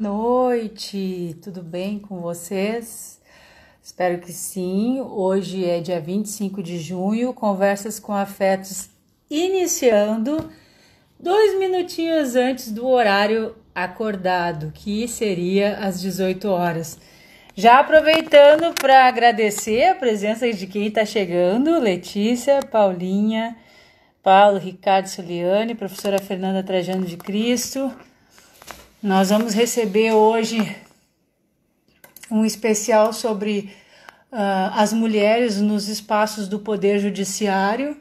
Noite, tudo bem com vocês? Espero que sim. Hoje é dia 25 de junho, Conversas com Afetos iniciando 2 minutinhos antes do horário acordado, que seria às 18 horas. Já aproveitando para agradecer a presença de quem está chegando, Letícia, Paulinha, Paulo, Ricardo, Soliane, professora Fernanda Trajano de Cristo. Nós vamos receber hoje um especial sobre as mulheres nos espaços do Poder Judiciário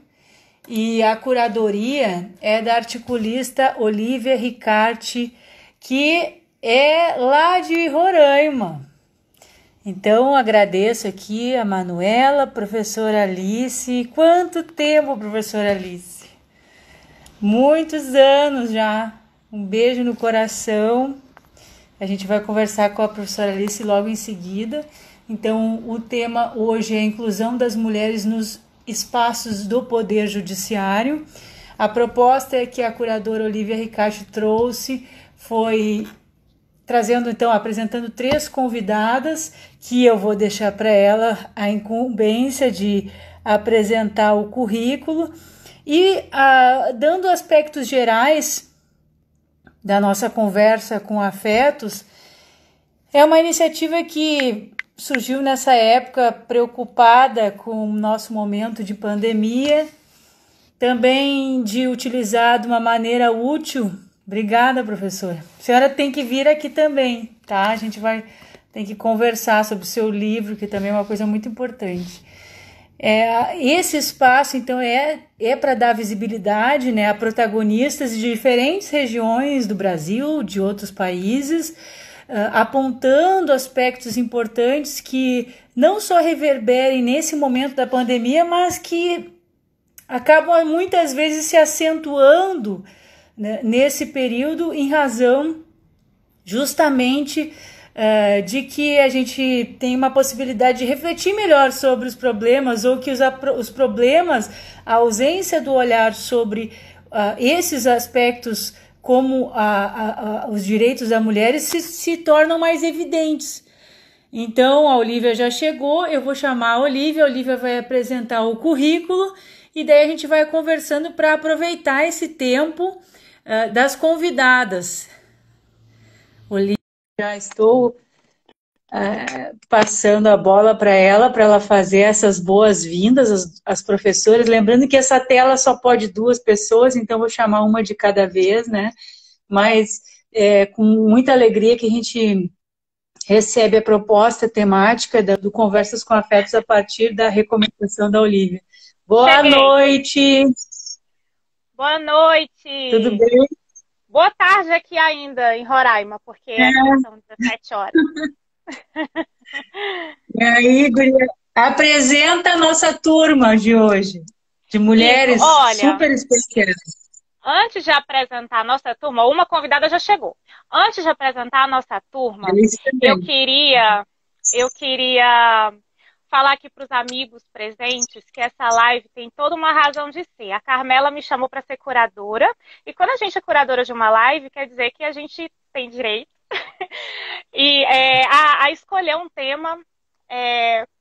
e a curadoria é da articulista Olívia Ricarte, que é lá de Roraima. Então agradeço aqui a Manuela, professora Alice. Quanto tempo, professora Alice? Muitos anos já. Um beijo no coração. A gente vai conversar com a professora Alice logo em seguida. Então, o tema hoje é a inclusão das mulheres nos espaços do Poder Judiciário. A proposta é que a curadora Olívia Ricarte trouxe foi trazendo, então, apresentando 3 convidadas, que eu vou deixar para ela a incumbência de apresentar o currículo e dando aspectos gerais da nossa conversa com afetos. É uma iniciativa que surgiu nessa época preocupada com o nosso momento de pandemia, também de utilizar de uma maneira útil. Obrigada, professora. A senhora tem que vir aqui também, tá? A gente tem que conversar sobre o seu livro, que também é uma coisa muito importante. Esse espaço, então, é para dar visibilidade, né, a protagonistas de diferentes regiões do Brasil, de outros países, apontando aspectos importantes que não só reverberem nesse momento da pandemia, mas que acabam muitas vezes se acentuando, né, nesse período em razão justamente de que a gente tem uma possibilidade de refletir melhor sobre os problemas, ou que os problemas, a ausência do olhar sobre esses aspectos como os direitos das mulheres se tornam mais evidentes. Então, a Olívia já chegou, eu vou chamar a Olívia vai apresentar o currículo e daí a gente vai conversando para aproveitar esse tempo das convidadas. Olívia, já estou passando a bola para ela fazer essas boas-vindas às professoras, lembrando que essa tela só pode 2 pessoas, então vou chamar uma de cada vez, né? Mas com muita alegria que a gente recebe a proposta temática do Conversas com Afetos a partir da recomendação da Olívia. Boa noite! Boa noite! Tudo bem? Boa tarde aqui ainda em Roraima, porque aqui são 17 horas. E aí, guria, apresenta a nossa turma de hoje, de mulheres super especiais. Antes de apresentar a nossa turma, uma convidada já chegou. Antes de apresentar a nossa turma, eu queria falar aqui para os amigos presentes que essa live tem toda uma razão de ser. A Carmela me chamou para ser curadora, e quando a gente é curadora de uma live, quer dizer que a gente tem direito e a escolher um tema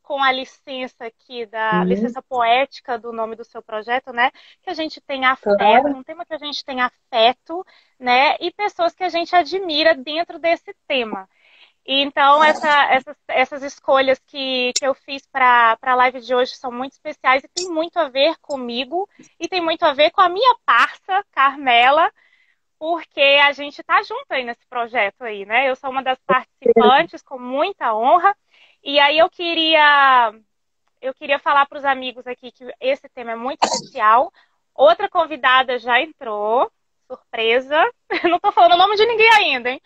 com a licença aqui, licença poética do nome do seu projeto, né? Que a gente tem afeto, um tema que a gente tem afeto, né? E pessoas que a gente admira dentro desse tema. E então, essas escolhas que eu fiz para a live de hoje são muito especiais e tem muito a ver comigo e tem muito a ver com a minha parça, Carmela, porque a gente está junto aí nesse projeto aí, né? Eu sou uma das participantes com muita honra. E aí eu queria falar para os amigos aqui que esse tema é muito especial. Outra convidada já entrou, surpresa. Não estou falando o nome de ninguém ainda, hein?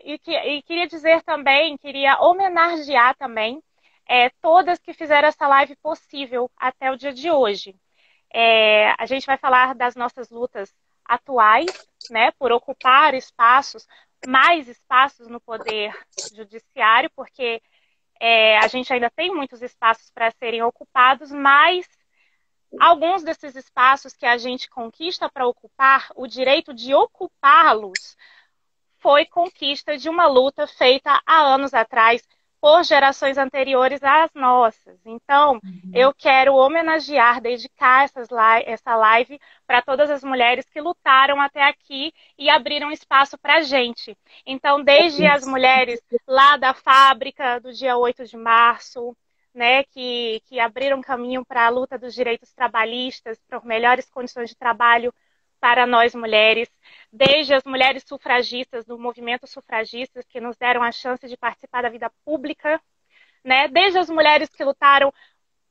E queria dizer também, queria homenagear também todas que fizeram essa live possível até o dia de hoje. A gente vai falar das nossas lutas atuais, né, por ocupar mais espaços no poder judiciário, porque a gente ainda tem muitos espaços para serem ocupados, mas alguns desses espaços que a gente conquista para ocupar, o direito de ocupá-los foi conquista de uma luta feita há anos atrás por gerações anteriores às nossas. Então, eu quero homenagear, dedicar essa live para todas as mulheres que lutaram até aqui e abriram espaço para a gente. Então, desde as mulheres lá da fábrica do dia 8 de março, né, que abriram caminho para a luta dos direitos trabalhistas, por melhores condições de trabalho para nós mulheres, desde as mulheres sufragistas, do movimento sufragista, que nos deram a chance de participar da vida pública, né, desde as mulheres que lutaram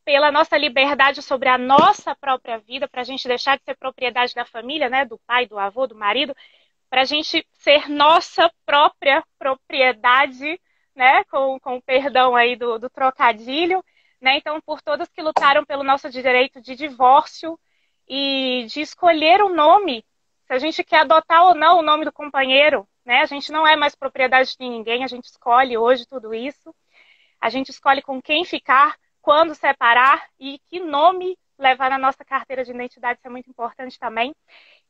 pela nossa liberdade sobre a nossa própria vida, para a gente deixar de ser propriedade da família, né, do pai, do avô, do marido, para a gente ser nossa própria propriedade, né, com o perdão aí do trocadilho, né, então por todas que lutaram pelo nosso direito de divórcio e de escolher o nome, se a gente quer adotar ou não o nome do companheiro, né, a gente não é mais propriedade de ninguém, a gente escolhe hoje tudo isso, a gente escolhe com quem ficar, quando separar e que nome levar na nossa carteira de identidade, isso é muito importante também.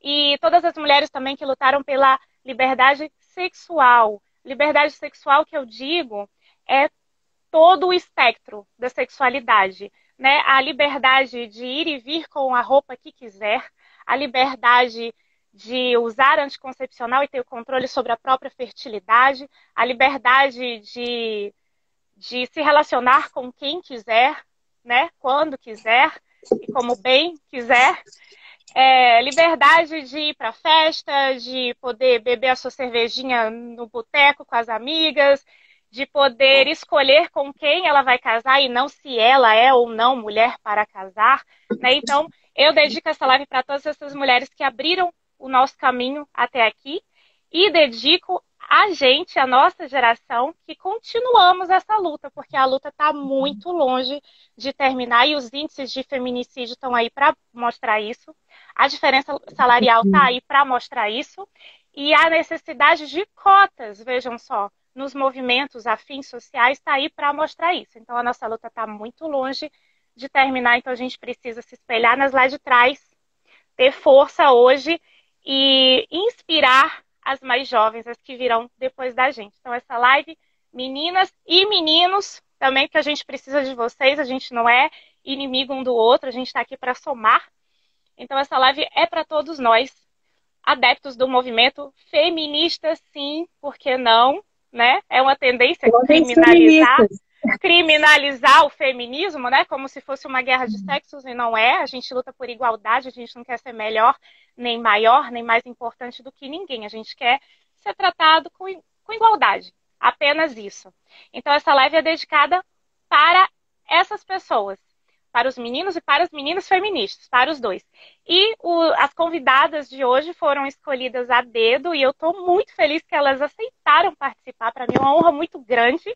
E todas as mulheres também que lutaram pela liberdade sexual. Liberdade sexual que eu digo é todo o espectro da sexualidade, né? A liberdade de ir e vir com a roupa que quiser, a liberdade de usar anticoncepcional e ter o controle sobre a própria fertilidade, a liberdade de se relacionar com quem quiser, né? Quando quiser e como bem quiser. Liberdade de ir para festa, de poder beber a sua cervejinha no boteco com as amigas, de poder escolher com quem ela vai casar e não se ela é ou não mulher para casar, né? Então, eu dedico essa live para todas essas mulheres que abriram o nosso caminho até aqui e dedico a gente, a nossa geração, que continuamos essa luta, porque a luta está muito longe de terminar e os índices de feminicídio estão aí para mostrar isso. A diferença salarial está aí para mostrar isso. E a necessidade de cotas, vejam só, nos movimentos afins sociais está aí para mostrar isso. Então, a nossa luta está muito longe de terminar, então a gente precisa se espelhar nas lá de trás, ter força hoje e inspirar as mais jovens, as que virão depois da gente. Então, essa live, meninas e meninos, também que a gente precisa de vocês, a gente não é inimigo um do outro, a gente está aqui para somar. Então, essa live é para todos nós, adeptos do movimento feminista, sim, por que não? Né? É uma tendência criminalizar o feminismo, né? Como se fosse uma guerra de sexos, e não é. A gente luta por igualdade, a gente não quer ser melhor, nem maior, nem mais importante do que ninguém. A gente quer ser tratado com igualdade. Apenas isso. Então, essa live é dedicada para essas pessoas, para os meninos e para as meninas feministas, para os dois. E as convidadas de hoje foram escolhidas a dedo e eu estou muito feliz que elas aceitaram participar. Para mim é uma honra muito grande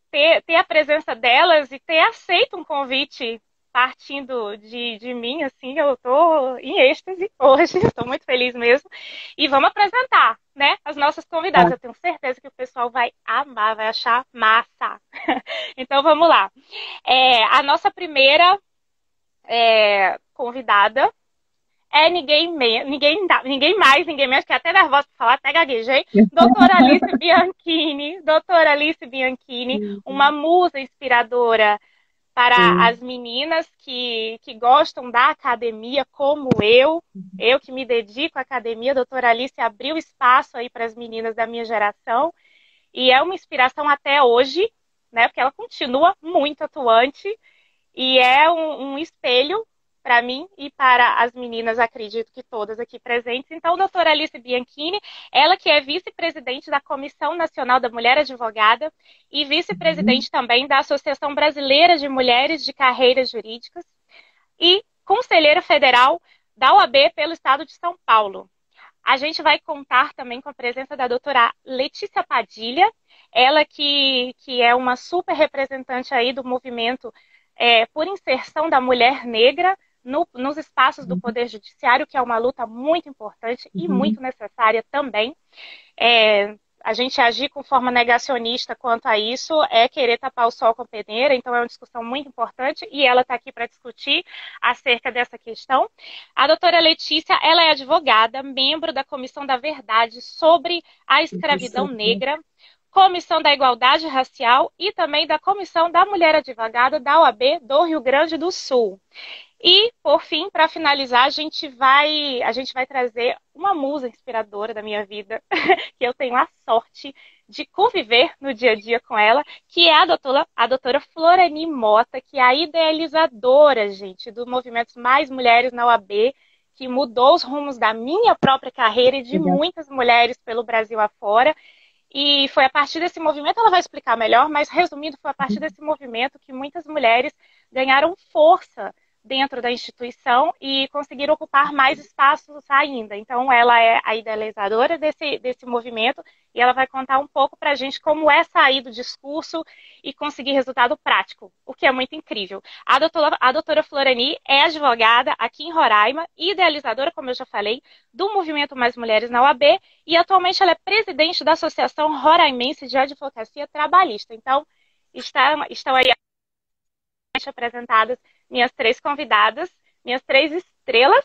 ter a presença delas e ter aceito um convite partindo de mim, assim, eu estou em êxtase hoje, estou muito feliz mesmo. E vamos apresentar, né, as nossas convidadas. Eu tenho certeza que o pessoal vai amar, vai achar massa. Então, vamos lá. A nossa primeira convidada é ninguém mais, ninguém menos, que até nervosa para falar, até gaguejei. Doutora Alice Bianchini, uma musa inspiradora para as meninas que gostam da academia, como eu que me dedico à academia. A doutora Alice abriu espaço aí para as meninas da minha geração e é uma inspiração até hoje, né? Porque ela continua muito atuante e é um espelho para mim e para as meninas, acredito que todas aqui presentes. Então, doutora Alice Bianchini, ela que é vice-presidente da Comissão Nacional da Mulher Advogada e vice-presidente também da Associação Brasileira de Mulheres de Carreiras Jurídicas e conselheira federal da OAB pelo Estado de São Paulo. A gente vai contar também com a presença da doutora Letícia Padilha, ela que é uma super representante aí do movimento por inserção da mulher negra nos espaços do Poder Judiciário, que é uma luta muito importante e muito necessária também. a gente agir com forma negacionista quanto a isso é querer tapar o sol com a peneira, então é uma discussão muito importante e ela está aqui para discutir acerca dessa questão. A doutora Letícia, ela é advogada, membro da Comissão da Verdade sobre a Escravidão Negra, Comissão da Igualdade Racial e também da Comissão da Mulher Advogada da OAB do Rio Grande do Sul. E, por fim, para finalizar, a gente vai trazer uma musa inspiradora da minha vida, que eu tenho a sorte de conviver no dia a dia com ela, que é a doutora Florani Mota, que é a idealizadora, gente, do movimento Mais Mulheres na OAB, que mudou os rumos da minha própria carreira e de muitas mulheres pelo Brasil afora. E foi a partir desse movimento, ela vai explicar melhor, mas resumindo, foi a partir desse movimento que muitas mulheres ganharam força dentro da instituição e conseguiram ocupar mais espaços ainda. Então, ela é a idealizadora desse movimento e ela vai contar um pouco para a gente como é sair do discurso e conseguir resultado prático, o que é muito incrível. A doutora Florani é advogada aqui em Roraima, idealizadora, como eu já falei, do Movimento Mais Mulheres na OAB e atualmente ela é presidente da Associação Roraimense de Advocacia Trabalhista. Então, estão aí apresentadas minhas 3 convidadas, minhas 3 estrelas,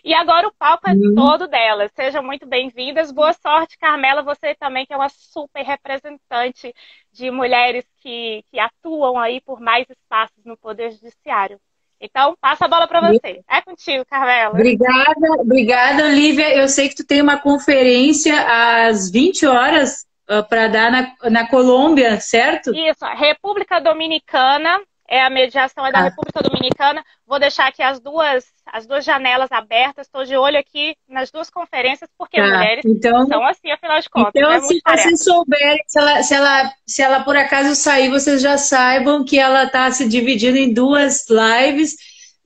e agora o palco é todo delas. Sejam muito bem-vindas. Boa sorte, Carmela, você também que é uma super representante de mulheres que atuam aí por mais espaços no Poder Judiciário. Então, passa a bola para você. É contigo, Carmela. Obrigada, Olivia. Eu sei que tu tem uma conferência às 20 horas para dar na Colômbia, certo? Isso, República Dominicana. A mediação é da República Dominicana. Vou deixar aqui as duas janelas abertas. Estou de olho aqui nas 2 conferências, porque mulheres são assim, afinal de contas. Então, se vocês souberem, se ela por acaso sair, vocês já saibam que ela está se dividindo em 2 lives.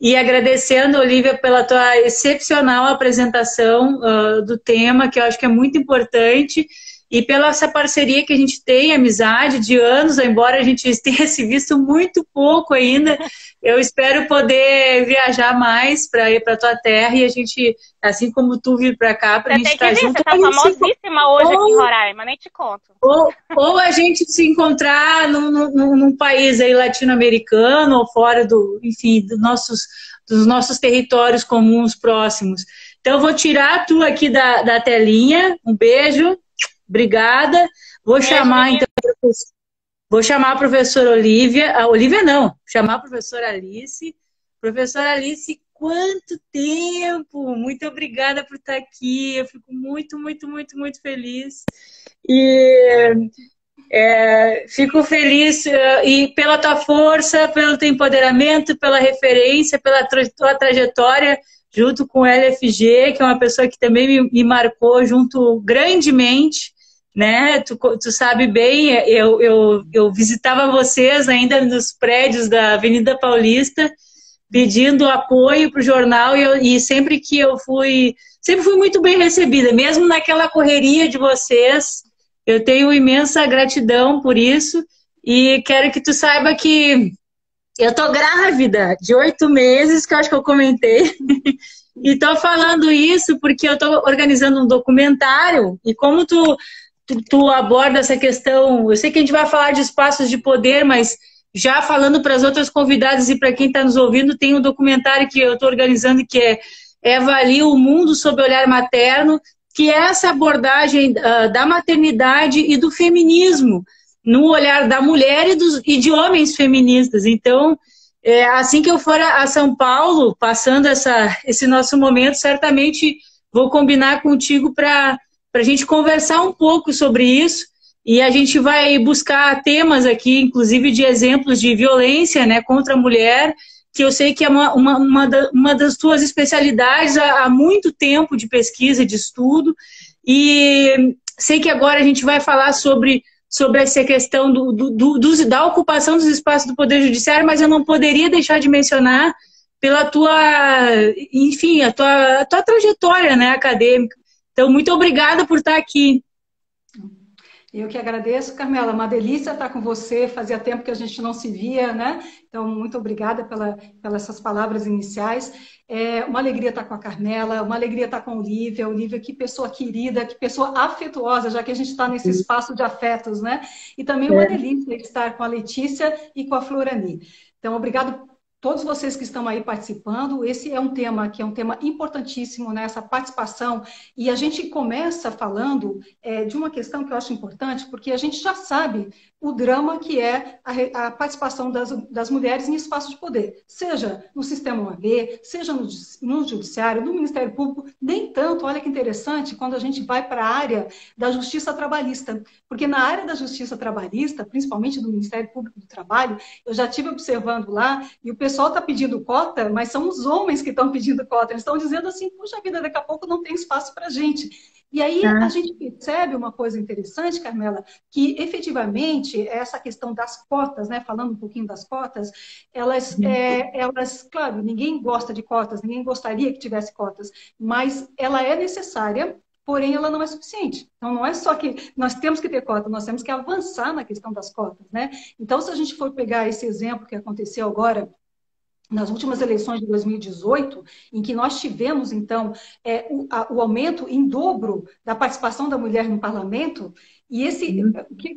E agradecendo, Olivia, pela tua excepcional apresentação do tema, que eu acho que é muito importante. E pela essa parceria que a gente tem, amizade de anos, embora a gente tenha se visto muito pouco ainda, eu espero poder viajar mais para ir para tua terra e a gente, assim como tu vir para cá, para a gente estar junto. Você tá famosíssima hoje aqui em Roraima, nem te conto. Ou a gente se encontrar num país aí latino-americano ou fora enfim, dos nossos territórios comuns próximos. Então, eu vou tirar tu aqui da telinha. Um beijo. Obrigada. Vou chamar a professora Olivia. Olivia não, chamar a professora Alice. Professora Alice, quanto tempo! Muito obrigada por estar aqui. Eu fico muito, muito, muito, muito feliz. E fico feliz e pela tua força, pelo teu empoderamento, pela referência, pela tua trajetória junto com o LFG, que é uma pessoa que também me marcou junto grandemente. Né? Tu sabe bem, eu visitava vocês ainda nos prédios da Avenida Paulista, pedindo apoio para o jornal e sempre que eu sempre fui muito bem recebida, mesmo naquela correria de vocês. Eu tenho imensa gratidão por isso e quero que tu saiba que eu tô grávida de 8 meses, que eu acho que eu comentei. E tô falando isso porque eu tô organizando um documentário e como tu aborda essa questão. Eu sei que a gente vai falar de espaços de poder, mas já falando para as outras convidadas e para quem está nos ouvindo, tem um documentário que eu estou organizando que é Avalie o Mundo sob o Olhar Materno, que é essa abordagem da maternidade e do feminismo no olhar da mulher e de homens feministas. Então, assim que eu for a São Paulo, passando esse nosso momento, certamente vou combinar contigo para a gente conversar um pouco sobre isso, e a gente vai buscar temas aqui, inclusive de exemplos de violência, né, contra a mulher, que eu sei que é uma das tuas especialidades há muito tempo de pesquisa, de estudo, e sei que agora a gente vai falar sobre essa questão da ocupação dos espaços do Poder Judiciário, mas eu não poderia deixar de mencionar pela enfim, a tua trajetória, né, acadêmica. Então, muito obrigada por estar aqui. Eu que agradeço, Carmela. Uma delícia estar com você. Fazia tempo que a gente não se via, né? Então, muito obrigada pelas essas palavras iniciais. É uma alegria estar com a Carmela, uma alegria estar com a Olivia. Olivia, que pessoa querida, que pessoa afetuosa, já que a gente está nesse espaço de afetos, né? E também uma É. delícia estar com a Letícia e com a Florani. Então, obrigado todos vocês que estão aí participando. Esse é um tema que é um tema importantíssimo, né? Essa participação. E a gente começa falando de uma questão que eu acho importante, porque a gente já sabe o drama que é a participação das mulheres em espaço de poder, seja no sistema OAB, seja no judiciário, no Ministério Público, nem tanto, olha que interessante, quando a gente vai para a área da justiça trabalhista, porque na área da justiça trabalhista, principalmente do Ministério Público do Trabalho, eu já estive observando lá, e o pessoal está pedindo cota, mas são os homens que estão pedindo cota, eles estão dizendo assim, puxa vida, daqui a pouco não tem espaço para a gente. E aí a Ah, gente percebe uma coisa interessante, Carmela, que efetivamente essa questão das cotas, né, falando um pouquinho das cotas, elas, claro, ninguém gosta de cotas, ninguém gostaria que tivesse cotas, mas ela é necessária, porém ela não é suficiente. Então não é só que nós temos que ter cota, nós temos que avançar na questão das cotas, né? Então se a gente for pegar esse exemplo que aconteceu agora nas últimas eleições de 2018, em que nós tivemos, então, o aumento em dobro da participação da mulher no parlamento, e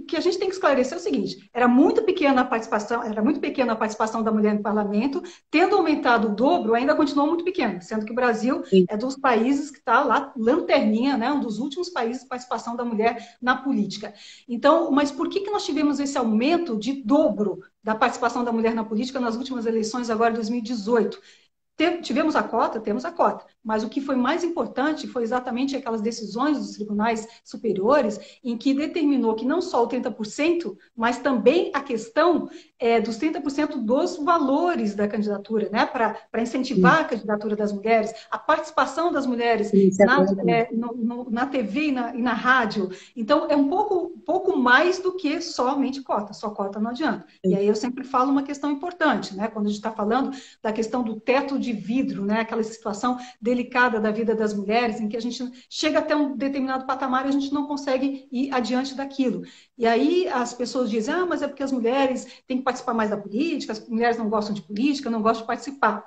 que a gente tem que esclarecer é o seguinte, era muito pequena a participação da mulher no parlamento, tendo aumentado o dobro, ainda continuou muito pequena, sendo que o Brasil sim. é dos países que está lá, lanterninha, né, um dos últimos países de participação da mulher na política. Então, mas por que nós tivemos esse aumento de dobro da participação da mulher na política nas últimas eleições, agora em 2018? Tivemos a cota? Temos a cota. Mas o que foi mais importante foi exatamente aquelas decisões dos tribunais superiores em que determinou que não só o 30%, mas também a questão dos 30% dos valores da candidatura, né? Para incentivar a candidatura das mulheres, a participação das mulheres Isso é verdade. na TV e na rádio. Então, é um pouco mais do que somente cota. Só cota não adianta. E aí eu sempre falo uma questão importante, né? Quando a gente está falando da questão do teto de vidro, né? Aquela situação delicada da vida das mulheres, em que a gente chega até um determinado patamar e a gente não consegue ir adiante daquilo. E aí as pessoas dizem, mas é porque as mulheres têm que participar mais da política, as mulheres não gostam de política, não gostam de participar.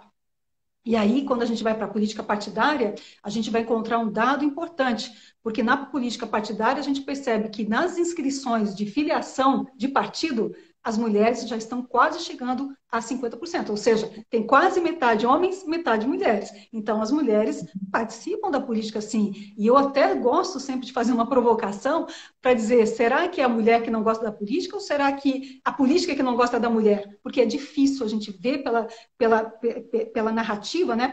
E aí, quando a gente vai para a política partidária, a gente vai encontrar um dado importante, porque na política partidária a gente percebe que nas inscrições de filiação de partido, as mulheres já estão quase chegando a 50%, ou seja, tem quase metade homens, metade mulheres. Então, as mulheres participam da política, sim. E eu até gosto sempre de fazer uma provocação para dizer, será que é a mulher que não gosta da política ou será que a política é que não gosta da mulher? Porque é difícil a gente ver pela narrativa, né,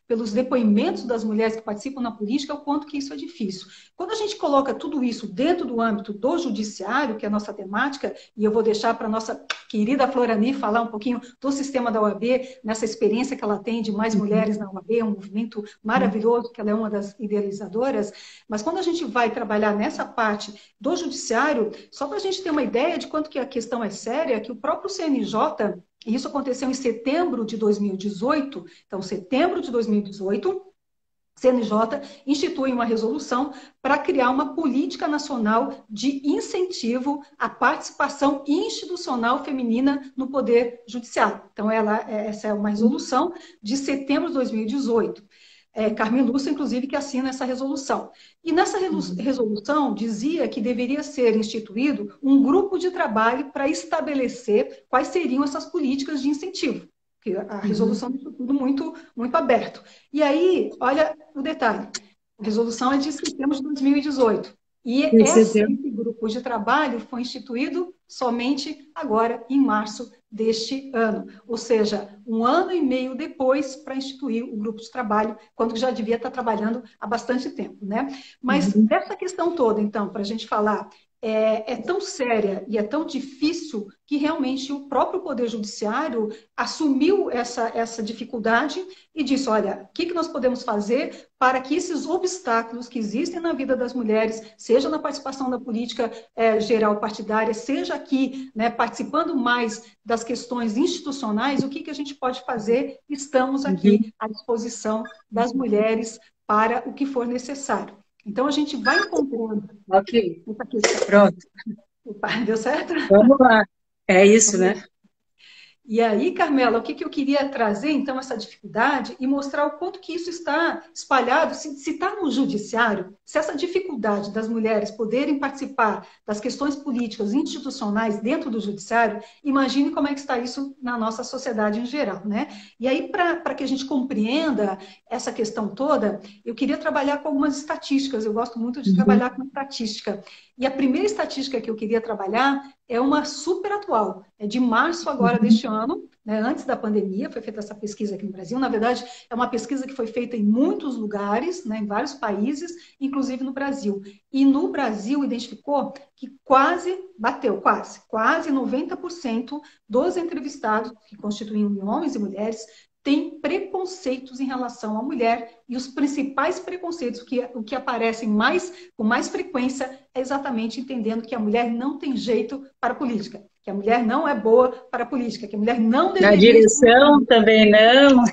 pelos depoimentos das mulheres que participam na política, o quanto que isso é difícil. Quando a gente coloca tudo isso dentro do âmbito do judiciário, que é a nossa temática, e eu vou deixar para a nossa querida Florani falar um pouquinho do sistema da OAB, nessa experiência que ela tem de mais mulheres na OAB, é um movimento maravilhoso, que ela é uma das idealizadoras, mas quando a gente vai trabalhar nessa parte do judiciário, só para a gente ter uma ideia de quanto que a questão é séria, que o próprio CNJ, e isso aconteceu em setembro de 2018, então setembro de 2018, CNJ institui uma resolução para criar uma política nacional de incentivo à participação institucional feminina no Poder Judiciário. Então, essa é uma resolução de setembro de 2018. Carmen Lúcia, inclusive, que assina essa resolução. E nessa resolução dizia que deveria ser instituído um grupo de trabalho para estabelecer quais seriam essas políticas de incentivo. Porque a resolução deixou tudo muito, muito aberto. E aí, olha o detalhe, a resolução é de setembro de 2018. E esse grupo de trabalho foi instituído somente agora, em março deste ano. Ou seja, 1 ano e meio depois para instituir o grupo de trabalho, quando já devia estar trabalhando há bastante tempo, né? Mas dessa questão toda, então, para a gente falar, é tão séria e é tão difícil que realmente o próprio Poder Judiciário assumiu essa dificuldade e disse, olha, o que nós podemos fazer para que esses obstáculos que existem na vida das mulheres, seja na participação da política geral partidária, seja aqui, né, participando mais das questões institucionais, o que a gente pode fazer? Estamos aqui à disposição das mulheres para o que for necessário. Então, a gente vai encontrando Ok, essa questão. pronto. Opa, deu certo? Vamos lá. É isso, né? E aí, Carmela, o que eu queria trazer, então, essa dificuldade e mostrar o quanto que isso está espalhado, se está no judiciário, se essa dificuldade das mulheres poderem participar das questões políticas institucionais dentro do judiciário, imagine como é que está isso na nossa sociedade em geral, né? E aí, para que a gente compreenda essa questão toda, eu queria trabalhar com algumas estatísticas, eu gosto muito de trabalhar com estatística. E a primeira estatística que eu queria trabalhar é uma super atual, é de março agora deste ano, né, antes da pandemia, foi feita essa pesquisa aqui no Brasil. Na verdade, é uma pesquisa que foi feita em muitos lugares, né, em vários países, inclusive no Brasil. E no Brasil identificou que quase 90% dos entrevistados, que constituíam homens e mulheres, têm preconceitos em relação à mulher, e os principais preconceitos, o que aparecem com mais frequência, é exatamente entendendo que a mulher não tem jeito para a política, que a mulher não é boa para a política, que a mulher não Na deveria direção também não.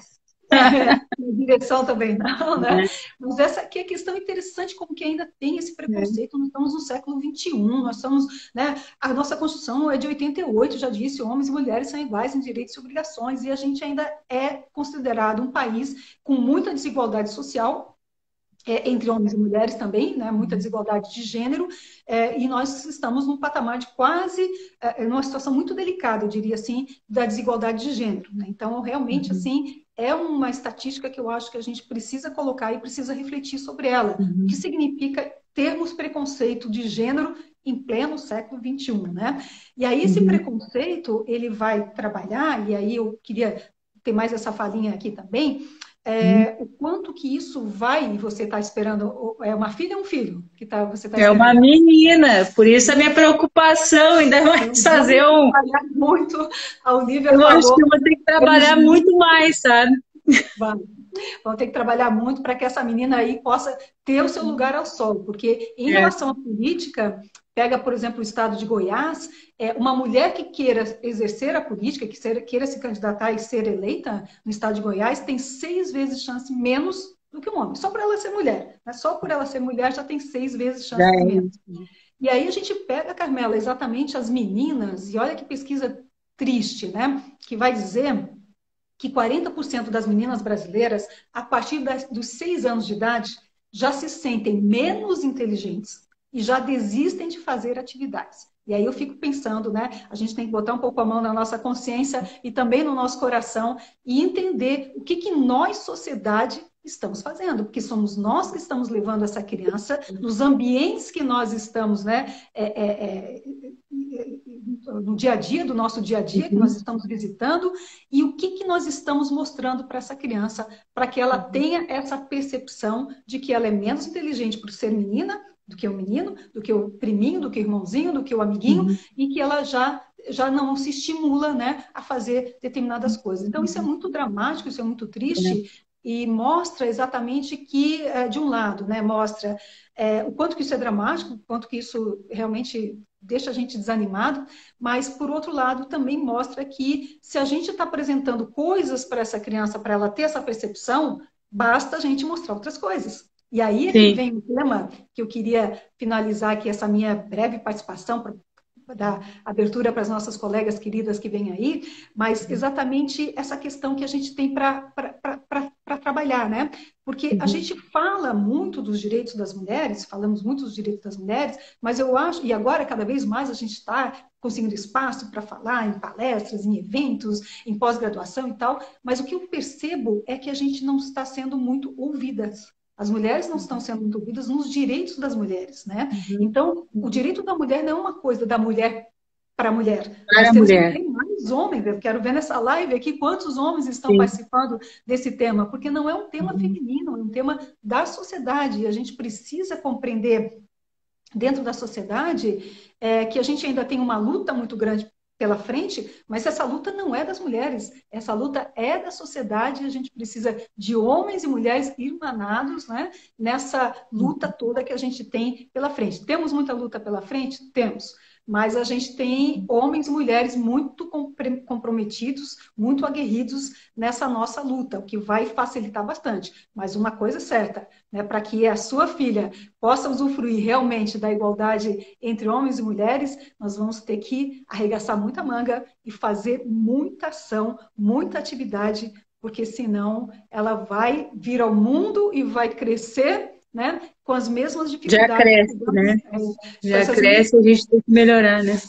na direção também não, né? Mas essa aqui é a questão interessante, como que ainda tem esse preconceito. Nós estamos no século XXI, nós estamos, né? A nossa Constituição é de 88, já disse, homens e mulheres são iguais em direitos e obrigações, e a gente ainda é considerado um país com muita desigualdade social, entre homens e mulheres também, né, muita desigualdade de gênero, e nós estamos num patamar de quase, numa situação muito delicada, eu diria assim, da desigualdade de gênero, né? Então, realmente, assim, é uma estatística que eu acho que a gente precisa colocar e precisa refletir sobre ela. O que significa termos preconceito de gênero em pleno século XXI, né? E aí esse preconceito, ele vai trabalhar, e aí eu queria ter mais essa falinha aqui também, o quanto que isso vai, e você está esperando, é uma filha ou um filho que você está É uma esperando? menina, por isso a minha preocupação, ainda mais fazer um. Trabalhar muito, a Olivia Eu acho falou, que eu vou ter que trabalhar muito mais, sabe? vão ter que trabalhar muito para que essa menina aí possa ter o seu lugar ao sol, porque em É. relação à política, pega, por exemplo, o estado de Goiás, uma mulher que queira exercer a política, queira se candidatar e ser eleita no estado de Goiás, tem 6 vezes chance menos do que um homem, só por ela ser mulher, né? Só por ela ser mulher já tem 6 vezes chance de menos. E aí a gente pega, Carmela, exatamente as meninas, e olha que pesquisa triste, né? Que vai dizer que 40% das meninas brasileiras, a partir dos 6 anos de idade, já se sentem menos inteligentes e já desistem de fazer atividades. E aí eu fico pensando, né? A gente tem que botar um pouco a mão na nossa consciência e também no nosso coração e entender o que nós, sociedade, estamos fazendo, porque somos nós que estamos levando essa criança nos ambientes que nós estamos, né? No dia a dia, do nosso dia a dia, que nós estamos visitando, e o que nós estamos mostrando para essa criança, para que ela tenha essa percepção de que ela é menos inteligente por ser menina do que o menino, do que o priminho, do que o irmãozinho, do que o amiguinho, e que ela já não se estimula, né, a fazer determinadas coisas. Então, isso é muito dramático, isso é muito triste, e mostra exatamente que, de um lado, né, mostra o quanto que isso é dramático, o quanto que isso realmente deixa a gente desanimado, mas, por outro lado, também mostra que se a gente está apresentando coisas para essa criança, para ela ter essa percepção, basta a gente mostrar outras coisas. E aí é que vem o tema que eu queria finalizar aqui essa minha breve participação, para dar abertura para as nossas colegas queridas que vêm aí, mas exatamente essa questão que a gente tem para trabalhar, né? Porque a gente fala muito dos direitos das mulheres, falamos muito dos direitos das mulheres, mas eu acho, e agora cada vez mais a gente está conseguindo espaço para falar em palestras, em eventos, em pós-graduação e tal, mas o que eu percebo é que a gente não está sendo muito ouvidas. As mulheres não estão sendo muito ouvidas nos direitos das mulheres, né? Então, o direito da mulher não é uma coisa da mulher para a mulher. Nós temos que ter mais homens. Eu quero ver nessa live aqui quantos homens estão participando desse tema, porque não é um tema feminino, é um tema da sociedade. E a gente precisa compreender dentro da sociedade que a gente ainda tem uma luta muito grande pela frente, mas essa luta não é das mulheres, essa luta é da sociedade, e a gente precisa de homens e mulheres irmanados, né, nessa luta toda que a gente tem pela frente. Temos muita luta pela frente? Temos. mas a gente tem homens e mulheres muito comprometidos, muito aguerridos nessa nossa luta, o que vai facilitar bastante. Mas uma coisa é certa, né, para que a sua filha possa usufruir realmente da igualdade entre homens e mulheres, nós vamos ter que arregaçar muita manga e fazer muita ação, muita atividade, porque senão ela vai vir ao mundo e vai crescer, né, com as mesmas Já dificuldades. cresce, né? Já cresce, a gente tem que melhorar, né?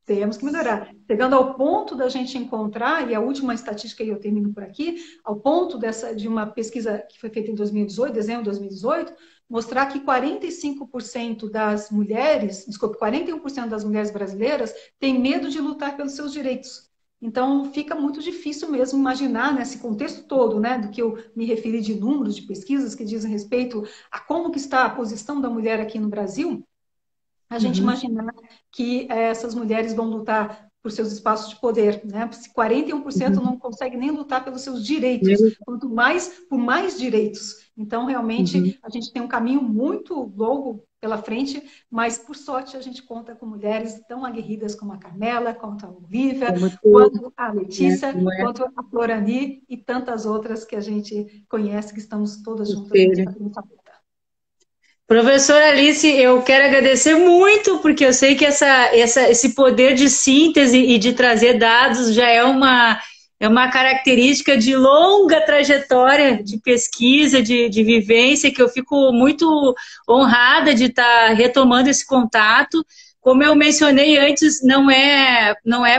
Temos que melhorar. Chegando ao ponto da gente encontrar, e a última estatística, e eu termino por aqui, ao ponto de uma pesquisa que foi feita em 2018, dezembro de 2018, mostrar que 45% das mulheres, desculpe, 41% das mulheres brasileiras têm medo de lutar pelos seus direitos. Então, fica muito difícil mesmo imaginar, nesse contexto todo, né, do que eu me referi de números, de pesquisas que dizem respeito a como que está a posição da mulher aqui no Brasil, a gente imaginar que essas mulheres vão lutar por seus espaços de poder, né? Se 41% não consegue nem lutar pelos seus direitos, quanto mais por mais direitos. Então, realmente, a gente tem um caminho muito longo pela frente, mas, por sorte, a gente conta com mulheres tão aguerridas como a Carmela, quanto a Olivia, quanto a Letícia, quanto a Florani e tantas outras que a gente conhece, que estamos todas juntas nessa luta. Professora Alice, eu quero agradecer muito, porque eu sei que esse poder de síntese e de trazer dados já é uma característica de longa trajetória de pesquisa, de vivência, que eu fico muito honrada de estar retomando esse contato. Como eu mencionei antes, não é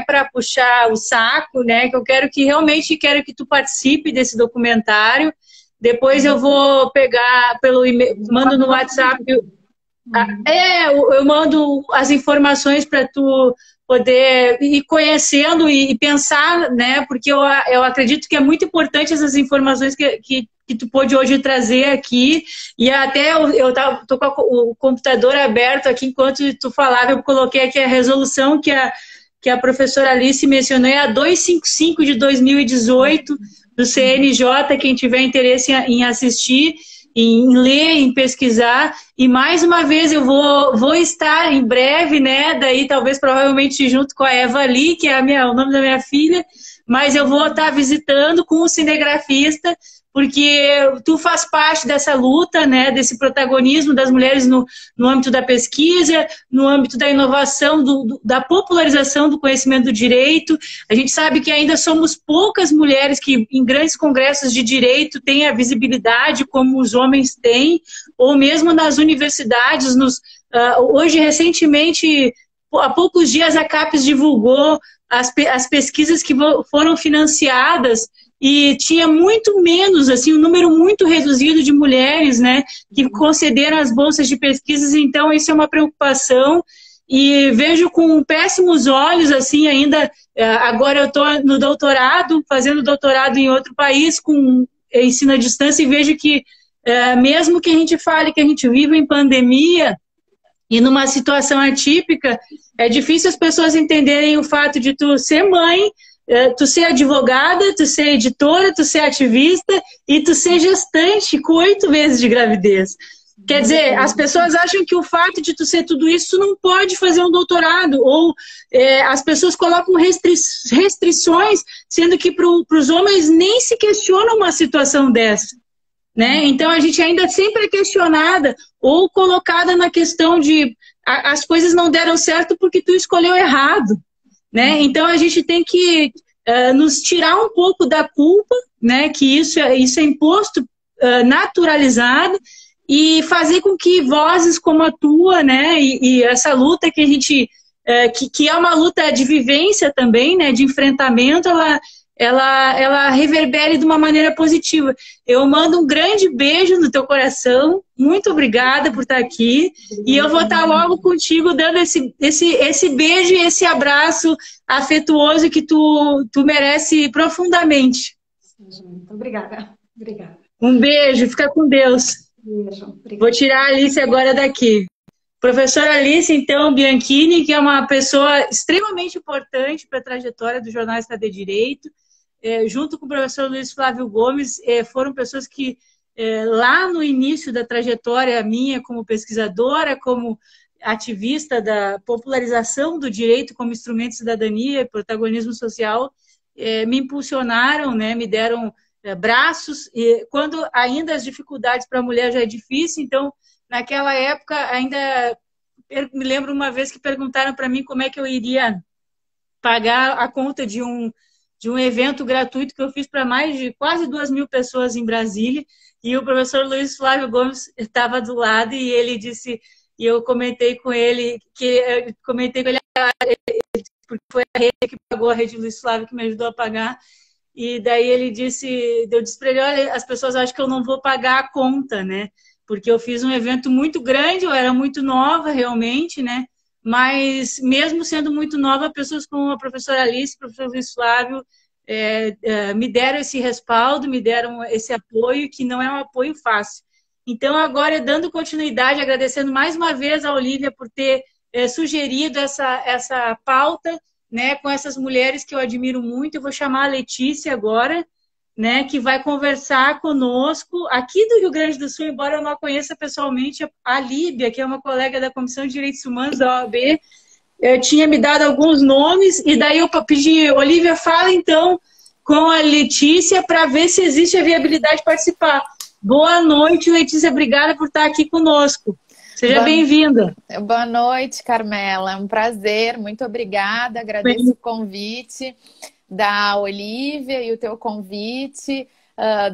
para puxar o saco, né? Que eu realmente quero que tu participe desse documentário. Depois eu vou pegar pelo e-mail, mando no WhatsApp. Eu mando as informações para tu poder ir conhecendo e pensar, né? Porque eu acredito que é muito importante essas informações que tu pôde hoje trazer aqui. E até eu tô com o computador aberto aqui enquanto tu falava, eu coloquei aqui a resolução que a professora Alice mencionou, é a 255 de 2018, do CNJ, quem tiver interesse em assistir, em ler, em pesquisar. E mais uma vez eu vou estar em breve, né? Daí talvez provavelmente junto com a Eva Lee, que é o nome da minha filha, mas eu vou estar visitando com o cinegrafista, porque tu faz parte dessa luta, né, desse protagonismo das mulheres no âmbito da pesquisa, no âmbito da inovação, da popularização do conhecimento do direito. A gente sabe que ainda somos poucas mulheres que em grandes congressos de direito têm a visibilidade como os homens têm, ou mesmo nas universidades. Hoje, recentemente, há poucos dias, a CAPES divulgou as pesquisas que foram financiadas, e tinha muito menos, assim, um número muito reduzido de mulheres, né, que concederam as bolsas de pesquisas. Então isso é uma preocupação e vejo com péssimos olhos, assim, ainda, agora eu estou no doutorado, fazendo doutorado em outro país com ensino à distância, e vejo que mesmo que a gente fale que a gente vive em pandemia e numa situação atípica, é difícil as pessoas entenderem o fato de tu ser mãe, tu ser advogada, tu ser editora, tu ser ativista e tu ser gestante com 8 meses de gravidez. Quer dizer, as pessoas acham que o fato de tu ser tudo isso, tu não pode fazer um doutorado, ou as pessoas colocam restrições, sendo que para os homens nem se questiona uma situação dessa, né? Então a gente ainda sempre é questionada ou colocada na questão de as coisas não deram certo porque tu escolheu errado, né? Então a gente tem que nos tirar um pouco da culpa, né? Que isso é imposto, naturalizado, e fazer com que vozes como a tua, né? E essa luta que a gente que é uma luta de vivência também, né? De enfrentamento, ela reverbere de uma maneira positiva. Eu mando um grande beijo no teu coração. Muito obrigada por estar aqui. E eu vou estar logo contigo dando esse beijo e esse abraço afetuoso que tu merece profundamente. Muito obrigada. Obrigada. Um beijo. Fica com Deus. Beijo. Vou tirar a Alice agora daqui. Professora Alice, então, Bianchini, que é uma pessoa extremamente importante para a trajetória do Jornal Estado de Direito, junto com o professor Luiz Flávio Gomes, foram pessoas que, lá no início da trajetória minha como pesquisadora, como ativista da popularização do direito como instrumento de cidadania e protagonismo social, me impulsionaram, né, me deram braços, e quando ainda as dificuldades para a mulher já é difícil, então, naquela época, ainda me lembro uma vez que perguntaram para mim como é que eu iria pagar a conta de um evento gratuito que eu fiz para mais de quase 2.000 pessoas em Brasília, e o professor Luiz Flávio Gomes estava do lado, e ele disse, e eu comentei com ele, porque foi a rede que pagou, a rede Luiz Flávio que me ajudou a pagar, e daí eu disse para ele, olha, as pessoas acham que eu não vou pagar a conta, né? Porque eu fiz um evento muito grande, eu era muito nova realmente, né? Mas mesmo sendo muito nova, pessoas como a professora Alice, o professor Luiz Flávio, me deram esse respaldo, me deram esse apoio, que não é um apoio fácil. Então, agora, dando continuidade, agradecendo mais uma vez a Olívia por ter sugerido essa pauta, né, com essas mulheres que eu admiro muito. Eu vou chamar a Letícia agora, né, que vai conversar conosco aqui do Rio Grande do Sul, embora eu não a conheça pessoalmente, a Líbia, que é uma colega da Comissão de Direitos Humanos da OAB, tinha me dado alguns nomes, e daí eu pedi, Olívia, fala então com a Letícia para ver se existe a viabilidade de participar. Boa noite, Letícia, obrigada por estar aqui conosco. Seja bem-vinda. Boa noite, Carmela, é um prazer, muito obrigada, agradeço o convite da Olívia e o teu convite,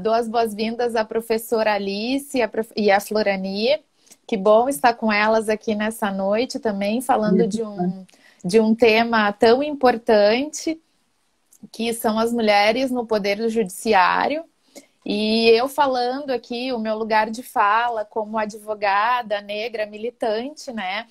dou as boas-vindas à professora Alice e à Florani. Que bom estar com elas aqui nessa noite também, falando de um tema tão importante, que são as mulheres no poder judiciário. E eu falando aqui, o meu lugar de fala como advogada negra militante, né?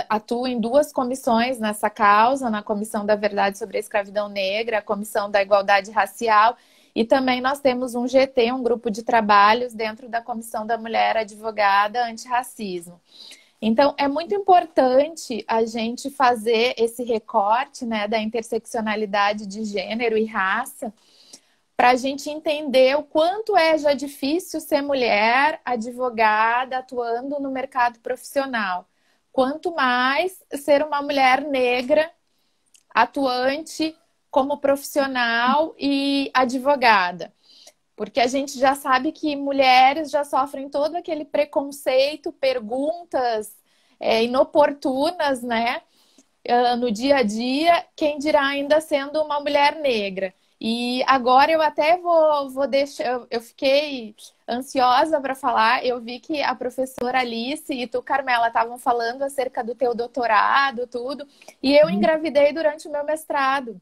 Atuo em 2 comissões nessa causa, na Comissão da Verdade sobre a Escravidão Negra, a Comissão da Igualdade Racial, e também nós temos um GT, um grupo de trabalhos dentro da Comissão da Mulher Advogada Antirracismo. Então, é muito importante a gente fazer esse recorte, né, da interseccionalidade de gênero e raça, para a gente entender o quanto é já difícil ser mulher advogada atuando no mercado profissional. Quanto mais ser uma mulher negra atuante como profissional e advogada. Porque a gente já sabe que mulheres já sofrem todo aquele preconceito, perguntas inoportunas, né, no dia a dia, quem dirá ainda sendo uma mulher negra. E agora eu até vou deixar, eu fiquei ansiosa para falar, eu vi que a professora Alice e tu, Carmela, estavam falando acerca do teu doutorado, tudo, e eu engravidei durante o meu mestrado.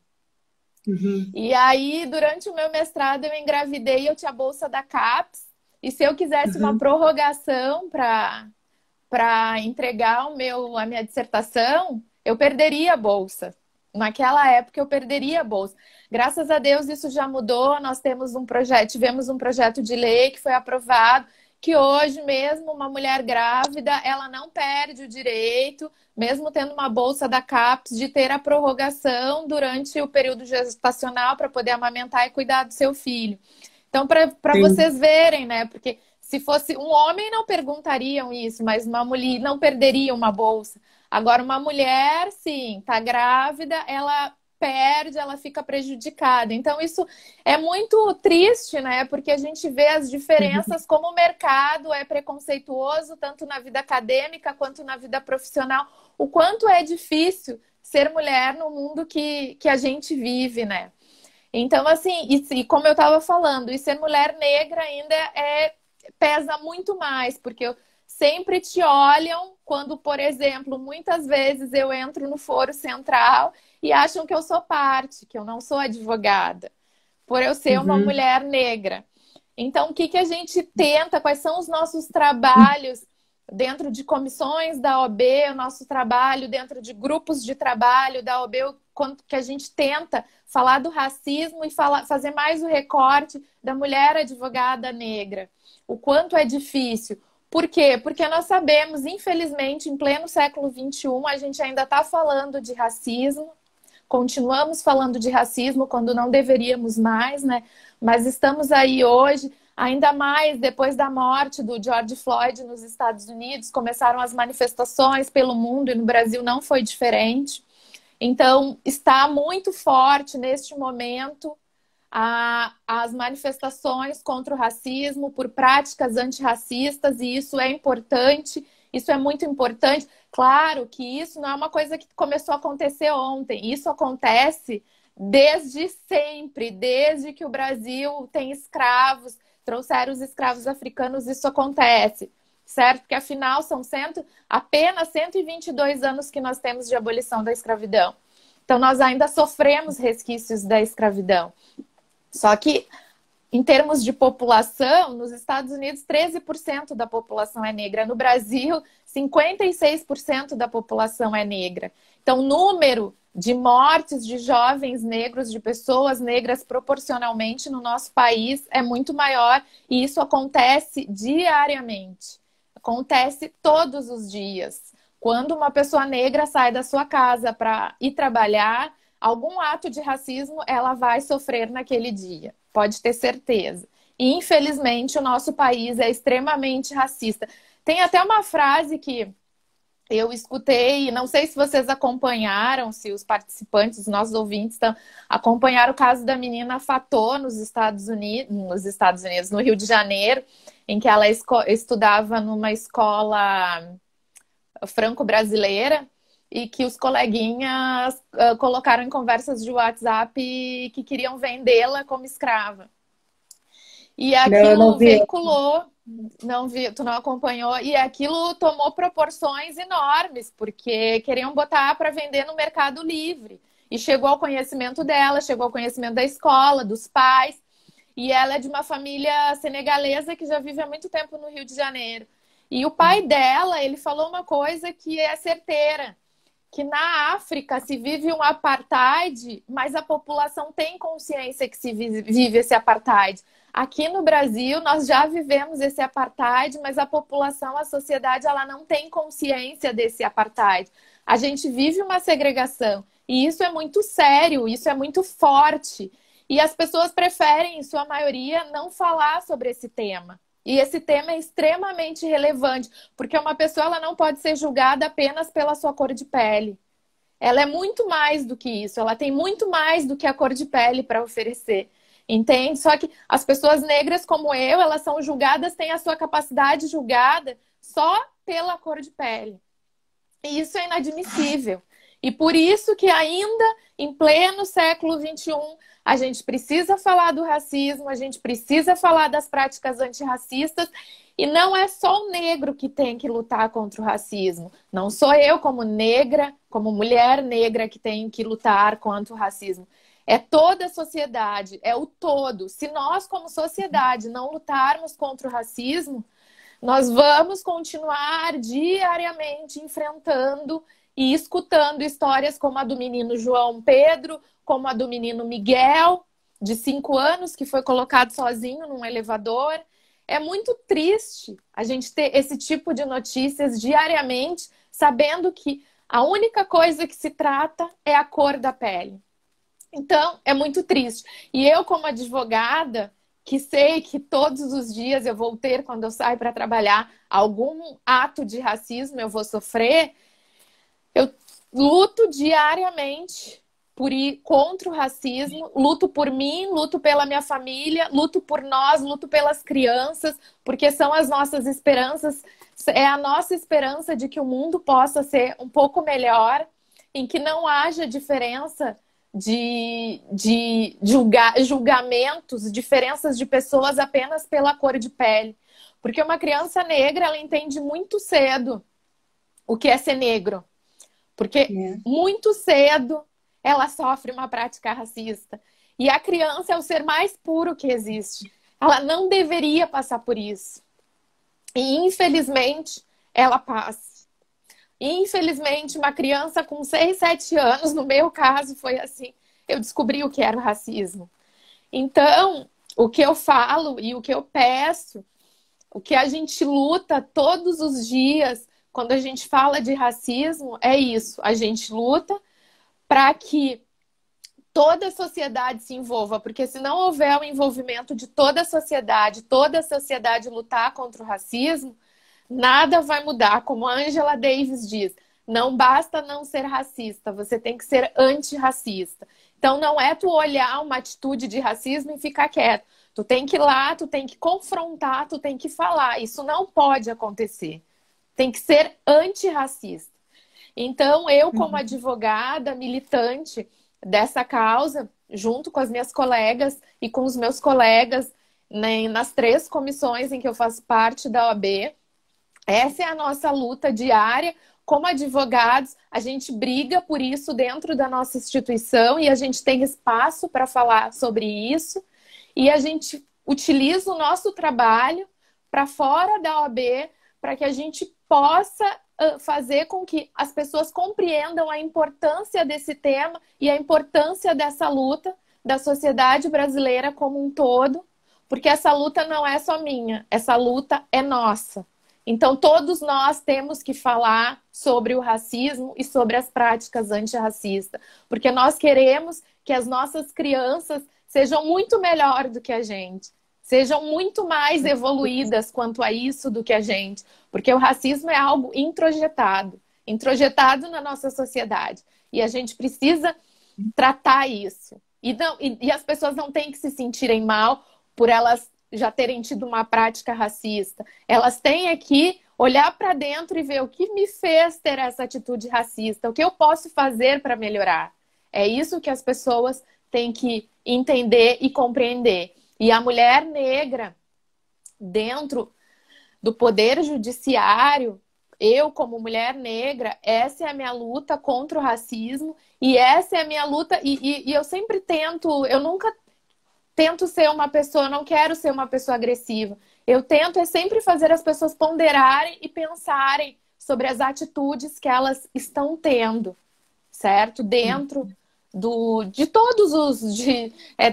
E aí, durante o meu mestrado, eu engravidei, eu tinha a bolsa da CAPES, e se eu quisesse uma prorrogação para entregar a minha dissertação, eu perderia a bolsa. Naquela época eu perderia a bolsa. Graças a Deus isso já mudou, nós tivemos um projeto de lei que foi aprovado, que hoje mesmo uma mulher grávida, ela não perde o direito, mesmo tendo uma bolsa da CAPES, de ter a prorrogação durante o período gestacional para poder amamentar e cuidar do seu filho. Então, para vocês verem, né? Porque se fosse um homem não perguntariam isso, mas uma mulher não perderia uma bolsa. Agora, uma mulher, sim, está grávida, ela perde, ela fica prejudicada. Então, isso é muito triste, né? Porque a gente vê as diferenças, como o mercado é preconceituoso, tanto na vida acadêmica quanto na vida profissional. O quanto é difícil ser mulher no mundo que a gente vive, né? Então, assim, e como eu estava falando, e ser mulher negra ainda pesa muito mais, porque sempre te olham quando, por exemplo, muitas vezes eu entro no Foro Central e acham que eu sou parte, que eu não sou advogada, por eu ser uma mulher negra. Então, o que a gente tenta, quais são os nossos trabalhos dentro de comissões da OAB, o nosso trabalho dentro de grupos de trabalho da OAB, quanto que a gente tenta falar do racismo e fazer mais o recorte da mulher advogada negra. O quanto é difícil. Por quê? Porque nós sabemos, infelizmente, em pleno século XXI, a gente ainda está falando de racismo, continuamos falando de racismo quando não deveríamos mais, né? Mas estamos aí hoje, Ainda mais depois da morte do George Floyd nos Estados Unidos, começaram as manifestações pelo mundo e no Brasil não foi diferente. Então, está muito forte neste momento as manifestações contra o racismo por práticas antirracistas, e isso é importante, isso é muito importante. Claro que isso não é uma coisa que começou a acontecer ontem, isso acontece desde sempre, desde que o Brasil tem escravos, trouxeram os escravos africanos, isso acontece, certo? Porque afinal são apenas 122 anos que nós temos de abolição da escravidão. Então nós ainda sofremos resquícios da escravidão. Só que, em termos de população, nos Estados Unidos, 13% da população é negra. No Brasil, 56% da população é negra. Então, o número de mortes de jovens negros, de pessoas negras, proporcionalmente no nosso país é muito maior. E isso acontece diariamente. Acontece todos os dias. Quando uma pessoa negra sai da sua casa para ir trabalhar, algum ato de racismo ela vai sofrer naquele dia, pode ter certeza. E, infelizmente, o nosso país é extremamente racista. Tem até uma frase que eu escutei, não sei se vocês acompanharam, se os participantes, os nossos ouvintes acompanharam o caso da menina Fatô nos Estados Unidos, no Rio de Janeiro, em que ela estudava numa escola franco-brasileira, e que os coleguinhas colocaram em conversas de WhatsApp que queriam vendê-la como escrava. E aquilo veiculou, tu não acompanhou, e aquilo tomou proporções enormes, porque queriam botar para vender no Mercado Livre. E chegou ao conhecimento dela, chegou ao conhecimento da escola, dos pais, e ela é de uma família senegalesa que já vive há muito tempo no Rio de Janeiro. E o pai dela, ele falou uma coisa que é certeira, que na África se vive um apartheid, mas a população tem consciência que se vive esse apartheid. Aqui no Brasil, nós já vivemos esse apartheid, mas a população, a sociedade, ela não tem consciência desse apartheid. A gente vive uma segregação, e isso é muito sério, isso é muito forte. E as pessoas preferem, em sua maioria, não falar sobre esse tema. E esse tema é extremamente relevante, porque uma pessoa ela não pode ser julgada apenas pela sua cor de pele. Ela é muito mais do que isso, ela tem muito mais do que a cor de pele para oferecer, entende? Só que as pessoas negras como eu, elas são julgadas, têm a sua capacidade julgada só pela cor de pele. E isso é inadmissível. E por isso que ainda, em pleno século XXI, a gente precisa falar do racismo, a gente precisa falar das práticas antirracistas, e não é só o negro que tem que lutar contra o racismo. Não sou eu, como negra, como mulher negra, que tem que lutar contra o racismo. É toda a sociedade, é o todo. Se nós, como sociedade, não lutarmos contra o racismo, nós vamos continuar diariamente enfrentando e escutando histórias como a do menino João Pedro, como a do menino Miguel, de 5 anos, que foi colocado sozinho num elevador. É muito triste a gente ter esse tipo de notícias diariamente, sabendo que a única coisa que se trata é a cor da pele. Então, é muito triste. E eu, como advogada, que sei que todos os dias eu vou ter, quando eu saio para trabalhar, algum ato de racismo eu vou sofrer, eu luto diariamente por ir contra o racismo, luto por mim, luto pela minha família, luto por nós, luto pelas crianças, porque são as nossas esperanças, é a nossa esperança de que o mundo possa ser um pouco melhor, em que não haja diferença de julgamentos, diferenças de pessoas apenas pela cor de pele. Porque uma criança negra, ela entende muito cedo o que é ser negro. Porque muito cedo ela sofre uma prática racista. E a criança é o ser mais puro que existe. Ela não deveria passar por isso. E, infelizmente, ela passa. E, infelizmente, uma criança com 6, 7 anos, no meu caso, foi assim. Eu descobri o que era o racismo. Então, o que eu falo e o que eu peço, o que a gente luta todos os dias, quando a gente fala de racismo, é isso. A gente luta para que toda a sociedade se envolva, porque se não houver o envolvimento de toda a sociedade lutar contra o racismo, nada vai mudar. Como a Angela Davis diz, não basta não ser racista, você tem que ser antirracista. Então não é tu olhar uma atitude de racismo e ficar quieto. Tu tem que ir lá, tu tem que confrontar, tu tem que falar. Isso não pode acontecer. Tem que ser antirracista. Então eu, como advogada, militante dessa causa, junto com as minhas colegas e com os meus colegas, né, nas 3 comissões em que eu faço parte da OAB, essa é a nossa luta diária. Como advogados, a gente briga por isso dentro da nossa instituição e a gente tem espaço para falar sobre isso e a gente utiliza o nosso trabalho para fora da OAB para que a gente possa fazer com que as pessoas compreendam a importância desse tema e a importância dessa luta da sociedade brasileira como um todo, porque essa luta não é só minha, essa luta é nossa. Então, todos nós temos que falar sobre o racismo e sobre as práticas antirracistas, porque nós queremos que as nossas crianças sejam muito melhor do que a gente, sejam muito mais evoluídas quanto a isso do que a gente, porque o racismo é algo introjetado na nossa sociedade, e a gente precisa tratar isso. E as pessoas não têm que se sentirem mal por elas já terem tido uma prática racista. Elas têm que olhar para dentro e ver o que me fez ter essa atitude racista, o que eu posso fazer para melhorar. É isso que as pessoas têm que entender e compreender. E a mulher negra, dentro do poder judiciário, eu, como mulher negra, essa é a minha luta contra o racismo, e essa é a minha luta, e eu sempre tento, eu nunca tento ser uma pessoa, não quero ser uma pessoa agressiva. Eu tento sempre fazer as pessoas ponderarem e pensarem sobre as atitudes que elas estão tendo, certo? Dentro de todos os...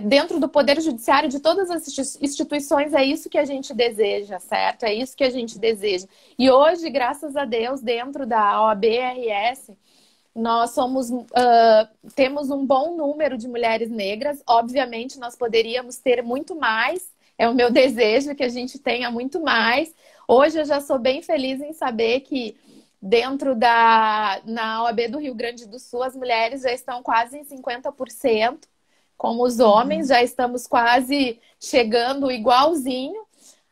dentro do Poder Judiciário, de todas as instituições, é isso que a gente deseja, certo? É isso que a gente deseja. E hoje, graças a Deus, dentro da OAB-RS, nós temos um bom número de mulheres negras. Obviamente, nós poderíamos ter muito mais. É o meu desejo que a gente tenha muito mais. Hoje eu já sou bem feliz em saber que na OAB do Rio Grande do Sul, as mulheres já estão quase em 50%, como os homens, já estamos quase chegando igualzinho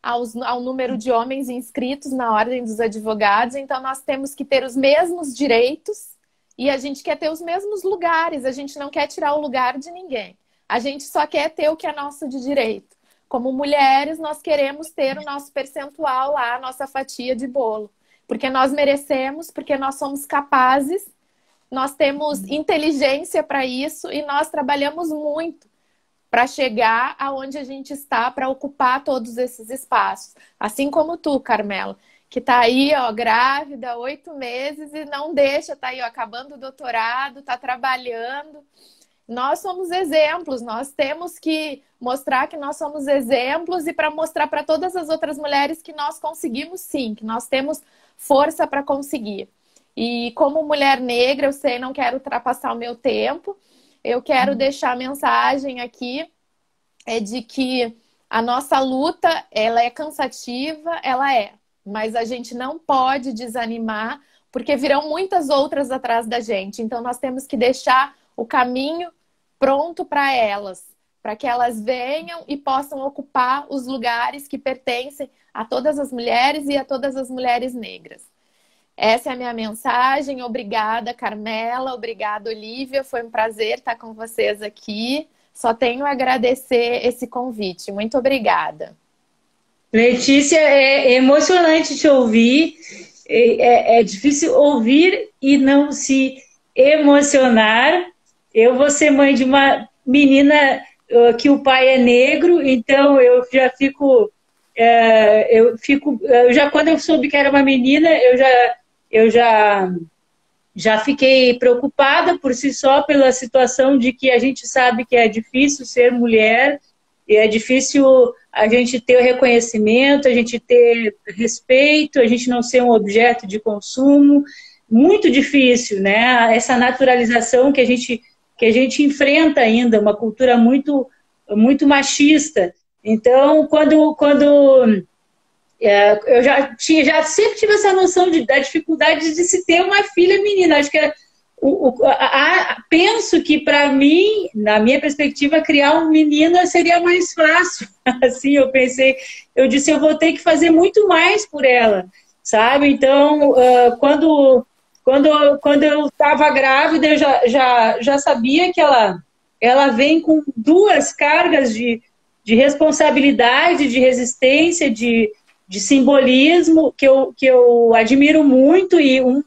ao número de homens inscritos na Ordem dos Advogados. Então, nós temos que ter os mesmos direitos e a gente quer ter os mesmos lugares, a gente não quer tirar o lugar de ninguém. A gente só quer ter o que é nosso de direito. Como mulheres, nós queremos ter o nosso percentual lá, a nossa fatia de bolo. Porque nós merecemos, porque nós somos capazes, nós temos inteligência para isso e nós trabalhamos muito para chegar aonde a gente está, para ocupar todos esses espaços. Assim como tu, Carmela, que está aí, ó, grávida, 8 meses e não deixa, está aí, ó, acabando o doutorado, está trabalhando. Nós somos exemplos, nós temos que mostrar que nós somos exemplos e para mostrar para todas as outras mulheres que nós conseguimos sim, que nós temos força para conseguir. E como mulher negra, eu sei, não quero ultrapassar o meu tempo, eu quero deixar a mensagem aqui, de que a nossa luta, ela é cansativa, ela é. Mas a gente não pode desanimar, porque virão muitas outras atrás da gente. Então, nós temos que deixar o caminho pronto para elas, para que elas venham e possam ocupar os lugares que pertencem a todas as mulheres e a todas as mulheres negras. Essa é a minha mensagem. Obrigada, Carmela. Obrigada, Olívia. Foi um prazer estar com vocês aqui. Só tenho a agradecer esse convite. Muito obrigada. Letícia, é emocionante te ouvir, é difícil ouvir e não se emocionar. Eu vou ser mãe de uma menina que o pai é negro, então eu já fico, quando eu soube que era uma menina, eu já fiquei preocupada por si só pela situação de que a gente sabe que é difícil ser mulher, e é difícil a gente ter o reconhecimento, a gente ter respeito, a gente não ser um objeto de consumo. Muito difícil, né? Essa naturalização que a gente que a gente enfrenta ainda, uma cultura muito, muito machista. Então, eu sempre tive essa noção da dificuldade de se ter uma filha menina. Acho que penso que, para mim, na minha perspectiva, criar um menino seria mais fácil. Assim, eu disse, eu vou ter que fazer muito mais por ela, sabe? Então, quando eu estava grávida, eu já sabia que ela vem com duas cargas de responsabilidade, de resistência, de simbolismo, que eu admiro muito, e o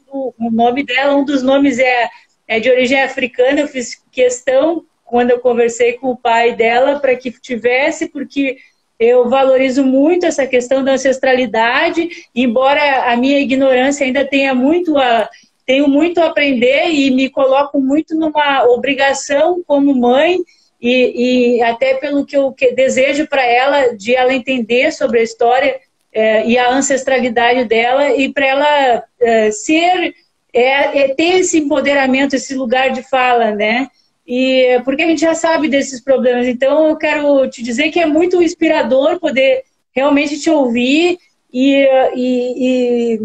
nome dela, um dos nomes é de origem africana. Eu fiz questão, quando eu conversei com o pai dela, para que tivesse, porque eu valorizo muito essa questão da ancestralidade, embora a minha ignorância ainda tenho muito a aprender, e me coloco muito numa obrigação como mãe, e até pelo que eu desejo para ela, de ela entender sobre a história e a ancestralidade dela, e para ela ter esse empoderamento, esse lugar de fala, né? E porque a gente já sabe desses problemas. Então, eu quero te dizer que é muito inspirador poder realmente te ouvir, e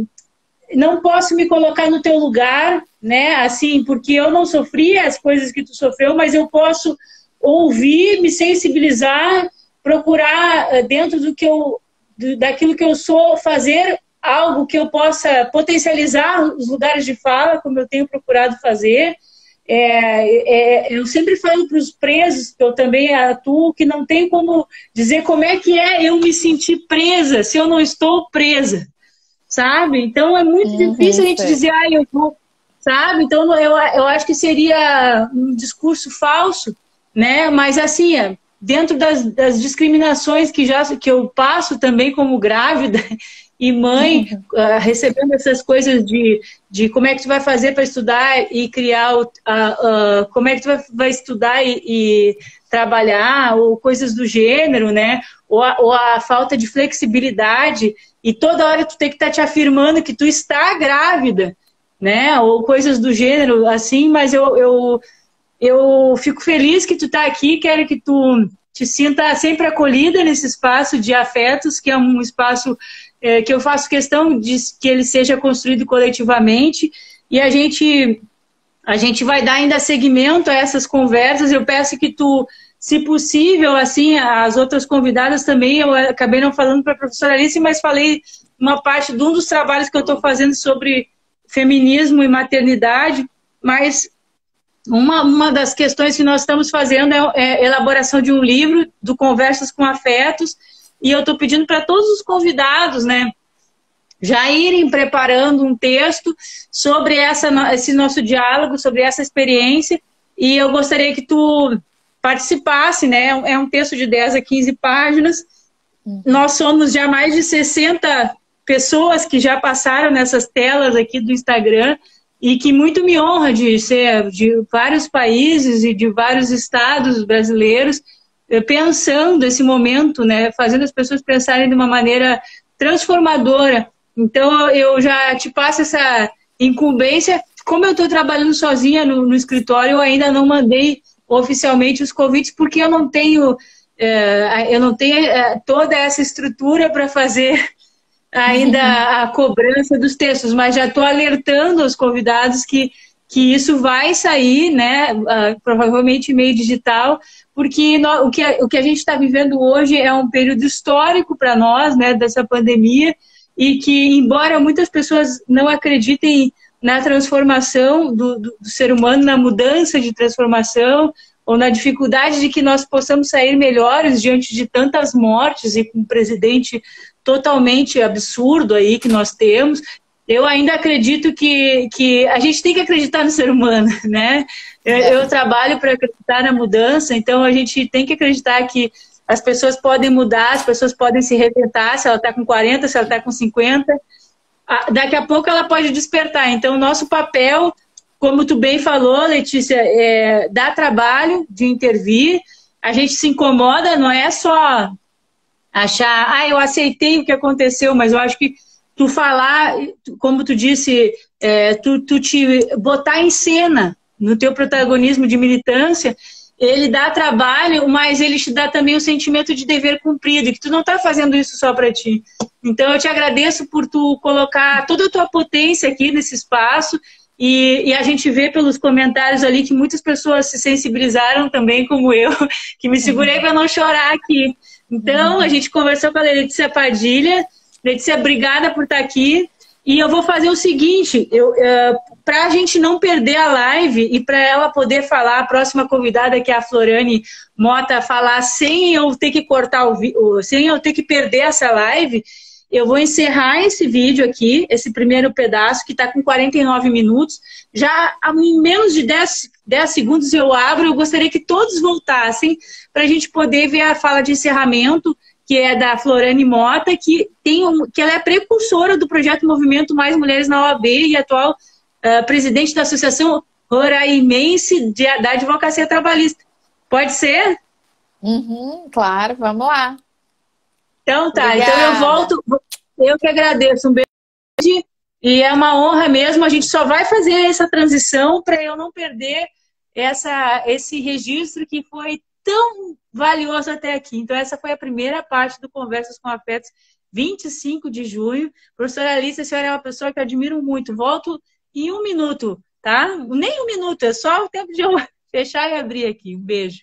não posso me colocar no teu lugar, né? Assim, porque eu não sofri as coisas que tu sofreu, mas eu posso ouvir, me sensibilizar, procurar dentro daquilo que eu sou, fazer algo que eu possa potencializar os lugares de fala, como eu tenho procurado fazer. Eu sempre falo para os presos, que eu também atuo, que não tem como dizer como é que eu me sentir presa se eu não estou presa, sabe? Então é muito difícil a gente dizer, eu vou, sabe? Então eu acho que seria um discurso falso, né? Mas assim, dentro das discriminações que eu passo também como grávida e mãe, recebendo essas coisas de como é que tu vai fazer para estudar e criar, como é que tu vai estudar e trabalhar, ou coisas do gênero, né? Ou a falta de flexibilidade, e toda hora tu tem que estar te afirmando que tu está grávida, né? Ou coisas do gênero, assim. Mas eu fico feliz que tu está aqui, quero que tu te sinta sempre acolhida nesse espaço de afetos, que é um espaço que eu faço questão de que ele seja construído coletivamente, e a gente vai dar ainda seguimento a essas conversas. Eu peço que tu, se possível, assim, as outras convidadas também, eu acabei não falando para a professora Alice, mas falei uma parte de um dos trabalhos que eu estou fazendo sobre feminismo e maternidade, mas uma das questões que nós estamos fazendo é a elaboração de um livro, do Conversas com Afetos, e eu estou pedindo para todos os convidados, né, já irem preparando um texto sobre esse nosso diálogo, sobre essa experiência, e eu gostaria que tu participasse, né? É um texto de 10 a 15 páginas. Nós somos já mais de 60 pessoas que já passaram nessas telas aqui do Instagram, e que muito me honra de ser de vários países e de vários estados brasileiros, pensando esse momento, né, fazendo as pessoas pensarem de uma maneira transformadora. Então, eu já te passo essa incumbência. Como eu estou trabalhando sozinha no escritório, eu ainda não mandei oficialmente os convites, porque eu não tenho toda essa estrutura para fazer ainda a cobrança dos textos, mas já estou alertando os convidados que isso vai sair, né, provavelmente em meio digital, porque o que a gente está vivendo hoje é um período histórico para nós, né, dessa pandemia, e que, embora muitas pessoas não acreditem na transformação do ser humano, na mudança de transformação, ou na dificuldade de que nós possamos sair melhores diante de tantas mortes e com um presidente totalmente absurdo aí que nós temos, eu ainda acredito que a gente tem que acreditar no ser humano, né? Eu trabalho para acreditar na mudança, então a gente tem que acreditar que as pessoas podem mudar, as pessoas podem se reinventar, se ela está com 40, se ela está com 50, daqui a pouco ela pode despertar. Então, o nosso papel, como tu bem falou, Letícia, é dar trabalho de intervir. A gente se incomoda, não é só achar, eu aceitei o que aconteceu, mas eu acho que tu falar, como tu disse, tu te botar em cena, no teu protagonismo de militância, ele dá trabalho, mas ele te dá também o sentimento de dever cumprido, que tu não está fazendo isso só para ti. Então, eu te agradeço por tu colocar toda a tua potência aqui nesse espaço, e a gente vê pelos comentários ali que muitas pessoas se sensibilizaram também, como eu, que me segurei para não chorar aqui. Então, a gente conversou com a Letícia Padilha. Letícia, obrigada por estar aqui. E eu vou fazer o seguinte, para a gente não perder a live e para ela poder falar, a próxima convidada, que é a Florane Mota, falar sem eu ter que cortar sem eu ter que perder essa live, eu vou encerrar esse vídeo aqui, esse primeiro pedaço, que está com 49 minutos. Já em menos de 10 segundos eu abro. Eu gostaria que todos voltassem para a gente poder ver a fala de encerramento, que é da Florane Mota, que ela é precursora do projeto Movimento Mais Mulheres na OAB e atual presidente da Associação Roraimense da Advocacia Trabalhista. Pode ser? Claro, vamos lá. Então tá, Obrigada. Então eu volto. Eu que agradeço. Um beijo. E é uma honra mesmo. A gente só vai fazer essa transição para eu não perder esse registro que foi tão valioso até aqui. Então, essa foi a primeira parte do Conversas com Afetos, 25 de junho. Professora Alice, a senhora é uma pessoa que eu admiro muito. Volto em 1 minuto, tá? Nem 1 minuto, é só o tempo de eu fechar e abrir aqui. Um beijo.